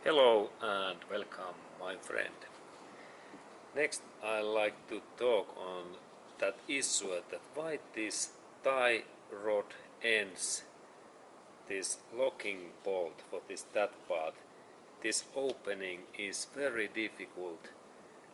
Hello and welcome, my friend. Next I like to talk on that issue that why this tie rod ends, this locking bolt for that part, this opening is very difficult,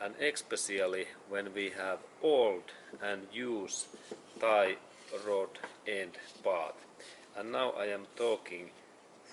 and especially when we have old and used tie rod end part. And now I am talking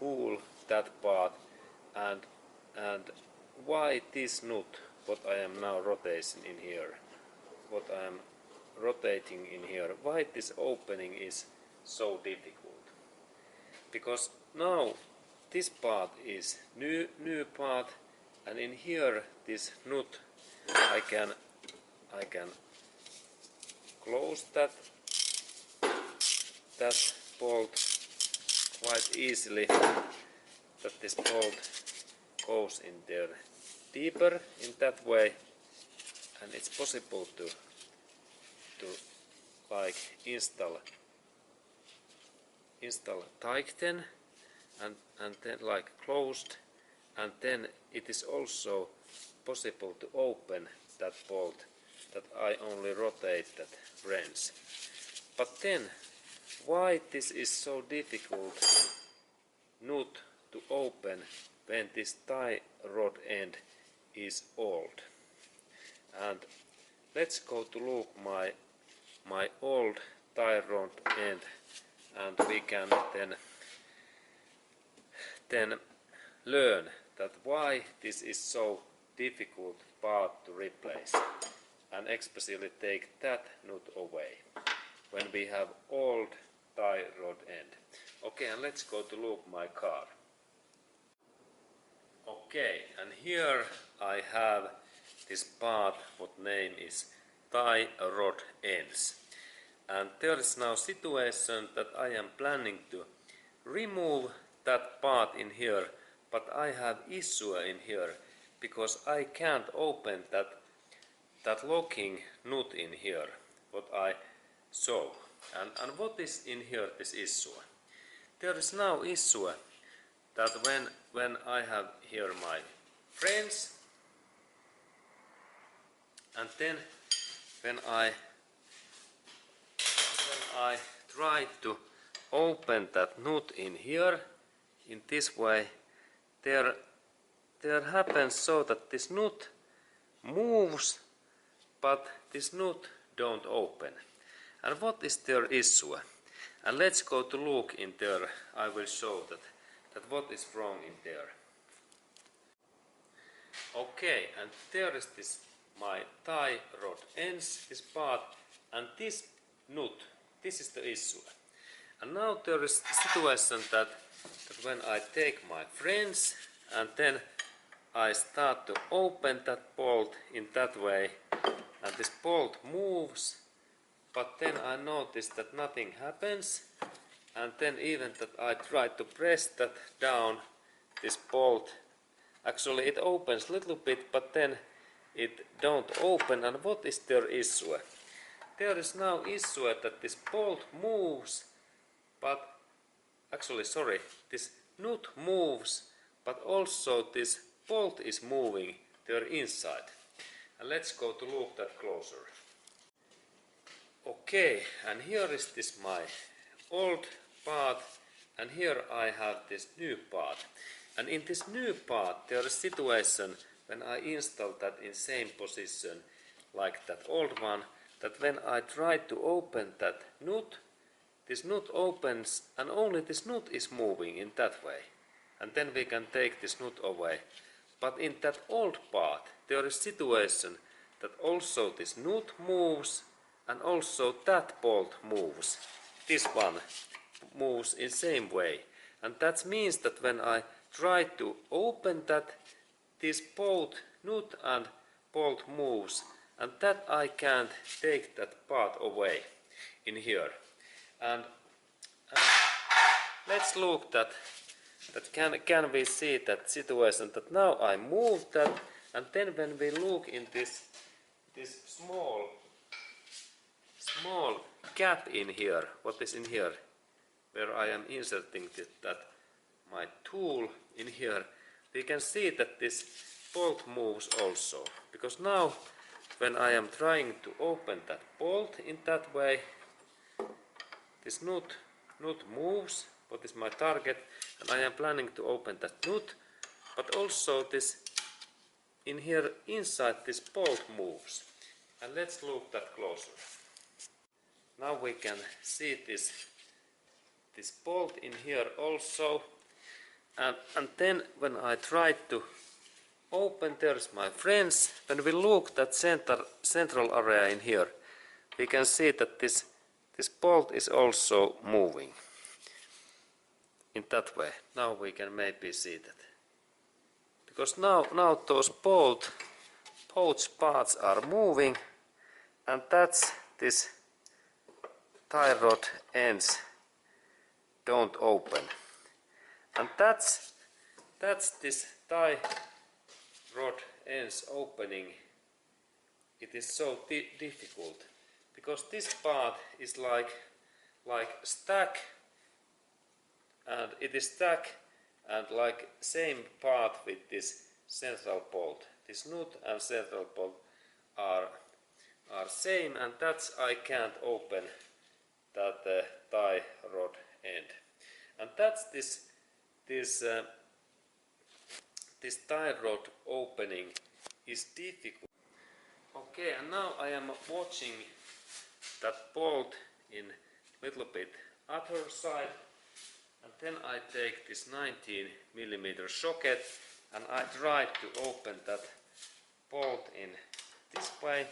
full that part and and why this nut what I am now rotating in here, why this opening is so difficult. Because now this part is new part, and in here this nut I can close that bolt quite easily, that this bolt goes in there deeper in that way, and it's possible to like install tighten and then like closed, and then it is also possible to open that bolt that I only rotate that wrench. But then why this is so difficult nut to open when this tie rod end is old? And let's go to look my old tie rod end, and we can then learn that why this is so difficult part to replace, and especially take that nut away when we have old tie rod end. Okay, and let's go to look my car. Okay, and here I have this part what name is tie rod ends, and there is now situation that I am planning to remove that part in here, but I have issue in here because I can't open that locking nut in here what I saw. And what is in here this issue? There is now issue that when I have here my friends, and then when I try to open that nut in here in this way, there happens so that this nut moves, but this nut don't open. And what is their issue? And let's go to look in there. I will show that what is wrong in there. Okay, and there is this my tie rod ends, this part, and this nut, this is the issue. And now there is the situation that when I take my friends and then I start to open that bolt in that way, and this bolt moves, but then I notice that nothing happens, and then even that I try to press that down, this bolt, actually it opens a little bit, but then it don't open. And what is their issue? There is now issue that this bolt moves, but actually sorry, this nut moves, but also this bolt is moving there inside. And let's go to look that closer. Okay, and here is this my old part, and here I have this new part. And in this new part there is situation when I install that in same position like that old one, that when I try to open that nut, this nut opens and only this nut is moving in that way, and then we can take this nut away. But in that old part there is situation that also this nut moves and also that bolt moves. This one moves in same way, and that means that when I try to open that, this both nut and bolt moves, and that I can't take that part away in here. And let's look that can we see that situation that now I move that, and then when we look in this small gap in here, what is in here, where I am inserting that my tool in here, we can see that this bolt moves also, because now when I am trying to open that bolt in that way, this nut moves, what is my target, and I am planning to open that nut, but also this in here inside this bolt moves. And let's look that closer. Now we can see this bolt in here also, and then when I try to open, there's my friends. When we look at central area in here, we can see that this bolt is also moving in that way. Now we can maybe see that, because now those both parts are moving, and that's this tie rod ends don't open, and that's this tie rod ends opening. It is so difficult, because this part is like stack, and it is stack and like same part with this central bolt. This nut and central bolt are same, and that's I can't open that tie rod end, and that's this tie rod opening is difficult. Okay, and now I am watching that bolt in little bit other side, and then I take this 19mm socket and I try to open that bolt in this way,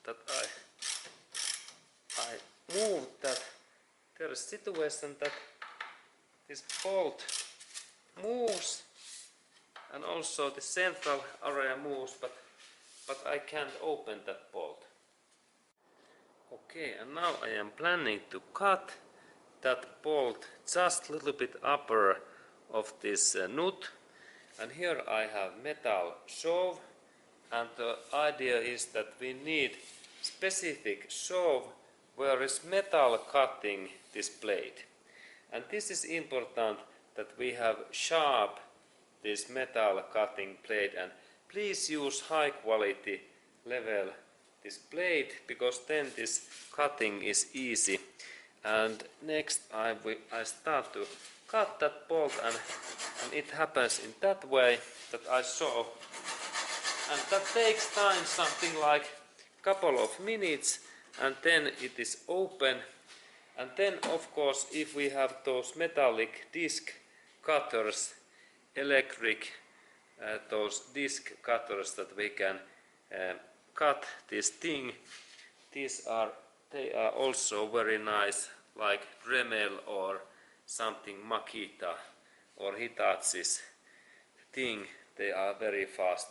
that I move that. There is a situation that this bolt moves, and also the central area moves, but I can't open that bolt. Okay, and now I am planning to cut that bolt just a little bit upper of this nut, and here I have metal saw, and the idea is that we need specific saw where is metal cutting this blade, and this is important that we have sharp this metal cutting blade, and please use high quality level this blade, because then this cutting is easy. And next I start to cut that bolt, and it happens in that way that I saw, and that takes time, something like couple of minutes, and then it is open. And then of course, if we have those metallic disc cutters, electric those disc cutters that we can cut this thing, they are also very nice, like Dremel or something Makita or Hitachi's thing. They are very fast,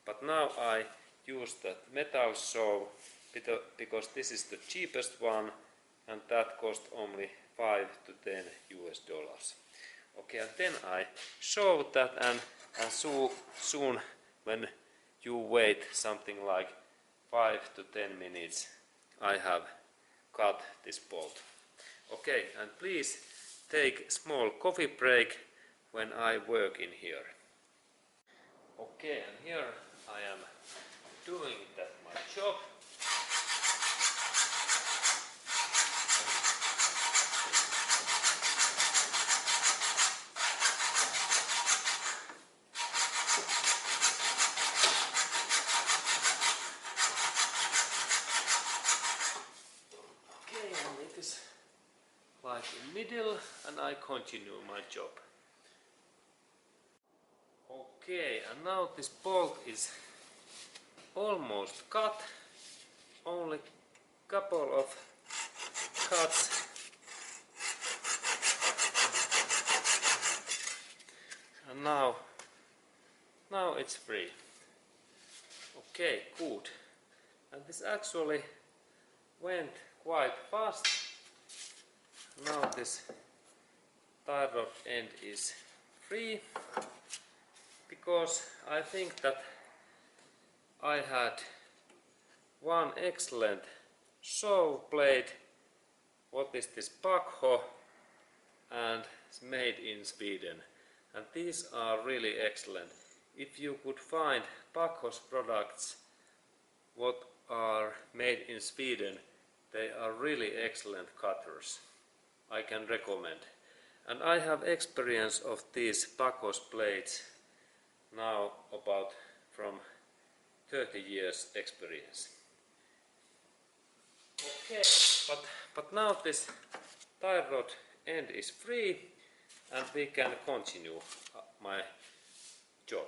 but now I use that metal saw because this is the cheapest one, and that cost only $5 to $10. Okay, and then I saw that, and soon when you wait something like 5 to 10 minutes, I have cut this bolt. Okay, and please take small coffee break when I work in here. Okay, and here I am doing that my job. Okay, and it is like in middle, and I continue my job. Okay, and now this bolt is almost cut, only couple of cuts, and now it's free. Okay, good. And this actually went quite fast. Now this tie rod end is free, because I think that I had one excellent saw blade. What is this? Pakho, and it's made in Sweden. and these are really excellent. If you could find Pakos products what are made in Sweden, they are really excellent cutters. I can recommend. And I have experience of these Pakos blades now about from 30 years experience. Okay, but now this tie rod end is free and we can continue my job.